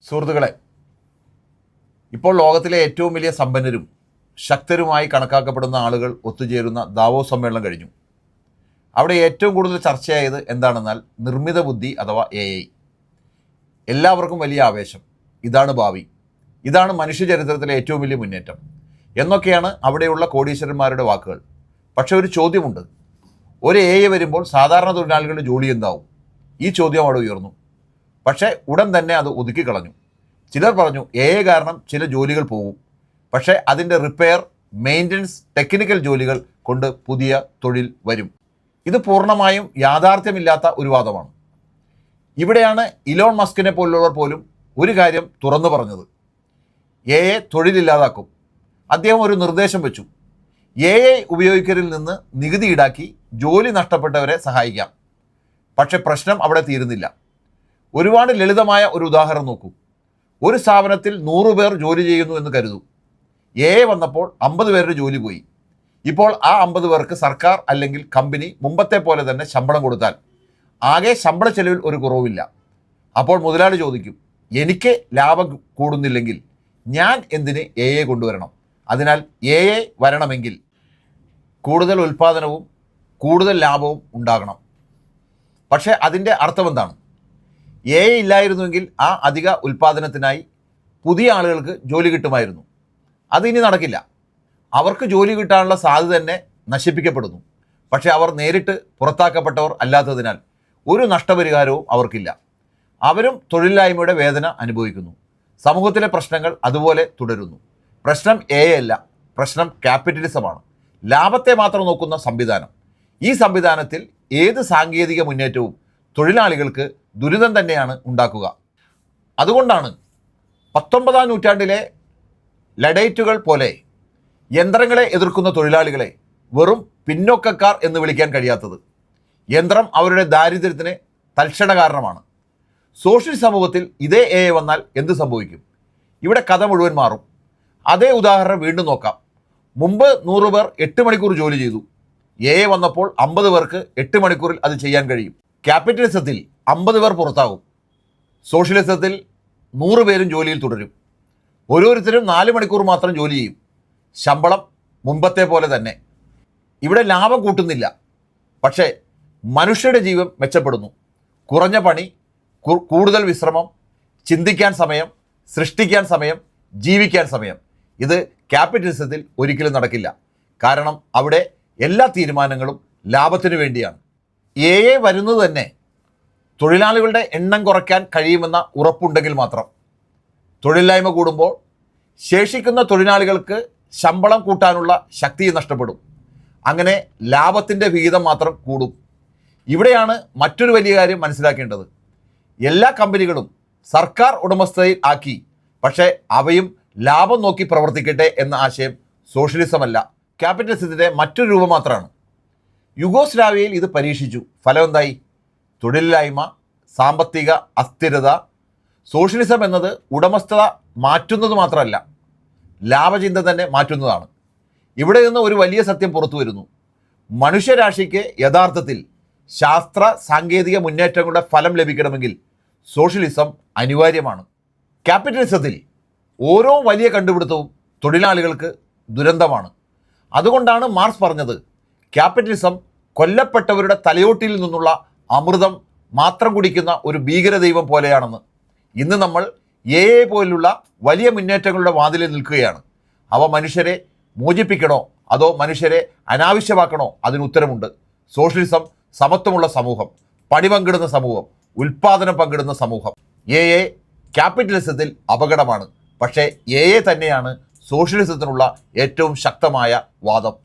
സുഹൃത്തുക്കളെ, ഇപ്പോൾ ലോകത്തിലെ ഏറ്റവും വലിയ സമ്പന്നരും ശക്തരുമായി കണക്കാക്കപ്പെടുന്ന ആളുകൾ ഒത്തുചേരുന്ന ദാവോസ് സമ്മേളനം കഴിഞ്ഞു. അവിടെ ഏറ്റവും കൂടുതൽ ചർച്ചയായത് എന്താണെന്നാൽ നിർമ്മിത ബുദ്ധി അഥവാ AI. എല്ലാവർക്കും വലിയ ആവേശം. ഇതാണ് ഭാവി, ഇതാണ് മനുഷ്യചരിത്രത്തിലെ ഏറ്റവും വലിയ മുന്നേറ്റം എന്നൊക്കെയാണ് അവിടെയുള്ള കോടീശ്വരന്മാരുടെ വാക്കുകൾ. പക്ഷേ ഒരു ചോദ്യമുണ്ട്. ഒരു AI വരുമ്പോൾ സാധാരണ തൊഴിലാളികളുടെ ജോലി എന്താവും? ഈ ചോദ്യം അവിടെ ഉയർന്നു. പക്ഷേ ഉടൻ തന്നെ അത് ഒതുക്കിക്കളഞ്ഞു. ചിലർ പറഞ്ഞു AI കാരണം ചില ജോലികൾ പോകും, പക്ഷേ അതിൻ്റെ റിപ്പയർ, മെയിൻ്റനൻസ്, ടെക്നിക്കൽ ജോലികൾ കൊണ്ട് പുതിയ തൊഴിൽ വരും. ഇത് പൂർണ്ണമായും യാഥാർത്ഥ്യമില്ലാത്ത ഒരു വാദമാണ്. ഇവിടെയാണ് ഇലോൺ മസ്കിനെ പോലുള്ളവർ പോലും ഒരു കാര്യം തുറന്നു പറഞ്ഞത്. AI തൊഴിലില്ലാതാക്കും. അദ്ദേഹം ഒരു നിർദ്ദേശം വെച്ചു. AI ഉപയോഗിക്കലിൽ നിന്ന് നികുതി ഈടാക്കി ജോലി നഷ്ടപ്പെട്ടവരെ സഹായിക്കാം. പക്ഷെ പ്രശ്നം അവിടെ തീരുന്നില്ല. ഒരുപാട് ലളിതമായ ഒരു ഉദാഹരണം നോക്കൂ. ഒരു സ്ഥാപനത്തിൽ 100 പേർ ജോലി ചെയ്യുന്നു എന്ന് കരുതൂ. AI വന്നപ്പോൾ 50 പേരുടെ ജോലി പോയി. ഇപ്പോൾ ആ 50 പേർക്ക് സർക്കാർ അല്ലെങ്കിൽ കമ്പനി മുമ്പത്തെ പോലെ തന്നെ ശമ്പളം കൊടുത്താൽ ആകെ ശമ്പള ചെലവിൽ ഒരു കുറവില്ല. അപ്പോൾ മുതലാളി ചോദിക്കും, എനിക്ക് ലാഭം കൂടുന്നില്ലെങ്കിൽ ഞാൻ എന്തിന് AI കൊണ്ടുവരണം? അതിനാൽ AI വരണമെങ്കിൽ കൂടുതൽ ഉൽപ്പാദനവും കൂടുതൽ ലാഭവും ഉണ്ടാകണം. പക്ഷേ അതിൻ്റെ അർത്ഥം എന്താണ്? AI ഇല്ലായിരുന്നുവെങ്കിൽ ആ അധിക ഉൽപ്പാദനത്തിനായി പുതിയ ആളുകൾക്ക് ജോലി കിട്ടുമായിരുന്നു. അതിനി നടക്കില്ല. അവർക്ക് ജോലി കിട്ടാനുള്ള സാധ്യത തന്നെ നശിപ്പിക്കപ്പെടുന്നു. പക്ഷേ അവർ നേരിട്ട് പുറത്താക്കപ്പെട്ടവർ അല്ലാത്തതിനാൽ ഒരു നഷ്ടപരിഹാരവും അവർക്കില്ല. അവരും തൊഴിലില്ലായ്മയുടെ വേദന അനുഭവിക്കുന്നു. സമൂഹത്തിലെ പ്രശ്നങ്ങൾ അതുപോലെ തുടരുന്നു. പ്രശ്നം AI അല്ല, പ്രശ്നം ക്യാപിറ്റലിസമാണ്. ലാഭത്തെ മാത്രം നോക്കുന്ന സംവിധാനം. ഈ സംവിധാനത്തിൽ ഏത് സാങ്കേതിക മുന്നേറ്റവും തൊഴിലാളികൾക്ക് ദുരിതം തന്നെയാണ് ഉണ്ടാക്കുക. അതുകൊണ്ടാണ് 19-ാം നൂറ്റാണ്ടിലെ ലഡൈറ്റുകൾ പോലെ യന്ത്രങ്ങളെ എതിർക്കുന്ന തൊഴിലാളികളെ വെറും പിന്നോക്കക്കാർ എന്ന് വിളിക്കാൻ കഴിയാത്തത്. യന്ത്രം അവരുടെ ദാരിദ്ര്യത്തിന് തൽക്ഷണ കാരണമാണ്. സോഷ്യൽ സമൂഹത്തിൽ ഇതേ AI വന്നാൽ എന്ത് സംഭവിക്കും? ഇവിടെ കഥ മുഴുവൻ മാറും. അതേ ഉദാഹരണം വീണ്ടും നോക്കാം. മുമ്പ് 100 പേർ 8 മണിക്കൂർ ജോലി ചെയ്തു. AI വന്നപ്പോൾ 50 പേർക്ക് 8 മണിക്കൂറിൽ അത് ചെയ്യാൻ കഴിയും. ക്യാപിറ്റലിസത്തിൽ 50 പേർ പുറത്താകും. സോഷ്യലിസത്തിൽ 100 പേരും ജോലിയിൽ തുടരും. ഓരോരുത്തരും 4 മണിക്കൂർ മാത്രം ജോലി ചെയ്യും. ശമ്പളം മുമ്പത്തെ പോലെ തന്നെ. ഇവിടെ ലാഭം കൂട്ടുന്നില്ല, പക്ഷേ മനുഷ്യരുടെ ജീവൻ മെച്ചപ്പെടുന്നു. കുറഞ്ഞ പണി, കൂടുതൽ വിശ്രമം, ചിന്തിക്കാൻ സമയം, സൃഷ്ടിക്കാൻ സമയം, ജീവിക്കാൻ സമയം. ഇത് ക്യാപിറ്റലിസത്തിൽ ഒരിക്കലും നടക്കില്ല. കാരണം അവിടെ എല്ലാ തീരുമാനങ്ങളും ലാഭത്തിനു വേണ്ടിയാണ്. AI വരുന്നത് തന്നെ തൊഴിലാളികളുടെ എണ്ണം കുറയ്ക്കാൻ കഴിയുമെന്ന ഉറപ്പുണ്ടെങ്കിൽ മാത്രം. തൊഴിലില്ലായ്മ കൂടുമ്പോൾ ശേഷിക്കുന്ന തൊഴിലാളികൾക്ക് ശമ്പളം കൂട്ടാനുള്ള ശക്തി നഷ്ടപ്പെടും. അങ്ങനെ ലാഭത്തിൻ്റെ വിഹിതം മാത്രം കൂടും. ഇവിടെയാണ് മറ്റൊരു വലിയ കാര്യം മനസ്സിലാക്കേണ്ടത്. എല്ലാ കമ്പനികളും സർക്കാർ ഉടമസ്ഥതയിൽ ആക്കി, പക്ഷേ അവയും ലാഭം നോക്കി പ്രവർത്തിക്കട്ടെ എന്ന ആശയം സോഷ്യലിസമല്ല, ക്യാപിറ്റലിസത്തിൻ്റെ മറ്റൊരു രൂപം മാത്രമാണ്. യുഗോസ്ലാവിയയിൽ ഇത് പരീക്ഷിച്ചു. ഫലം എന്തായി? തൊഴിലില്ലായ്മ, സാമ്പത്തിക അസ്ഥിരത. സോഷ്യലിസം എന്നത് ഉടമസ്ഥത മാറ്റുന്നത് മാത്രമല്ല, ലാഭചിന്ത തന്നെ മാറ്റുന്നതാണ്. ഇവിടെ നിന്ന് ഒരു വലിയ സത്യം പുറത്തു വരുന്നു. മനുഷ്യരാശിക്ക് യഥാർത്ഥത്തിൽ ശാസ്ത്ര സാങ്കേതിക മുന്നേറ്റങ്ങളുടെ ഫലം ലഭിക്കണമെങ്കിൽ സോഷ്യലിസം അനിവാര്യമാണ്. ക്യാപിറ്റലിസത്തിൽ ഓരോ വലിയ കണ്ടുപിടുത്തവും തൊഴിലാളികൾക്ക് ദുരന്തമാണ്. അതുകൊണ്ടാണ് മാർക്സ് പറഞ്ഞത്, ക്യാപിറ്റലിസം കൊല്ലപ്പെട്ടവരുടെ തലയോട്ടിയിൽ നിന്നുള്ള അമൃതം മാത്രം കുടിക്കുന്ന ഒരു ഭീകരദൈവം പോലെയാണെന്ന്. ഇന്ന് നമ്മൾ AI പോലുള്ള വലിയ മുന്നേറ്റങ്ങളുടെ വാതിലിൽ നിൽക്കുകയാണ്. അവ മനുഷ്യരെ മോചിപ്പിക്കണോ അതോ മനുഷ്യരെ അനാവശ്യമാക്കണോ? അതിന് ഉത്തരമുണ്ട്. സോഷ്യലിസം സമത്വമുള്ള സമൂഹം, പണി പങ്കിടുന്ന സമൂഹം, ഉൽപ്പാദനം പങ്കിടുന്ന സമൂഹം. AI ക്യാപിറ്റലിസത്തിൽ അപകടമാണ്. പക്ഷേ AI തന്നെയാണ് സോഷ്യലിസത്തിനുള്ള ഏറ്റവും ശക്തമായ വാദം.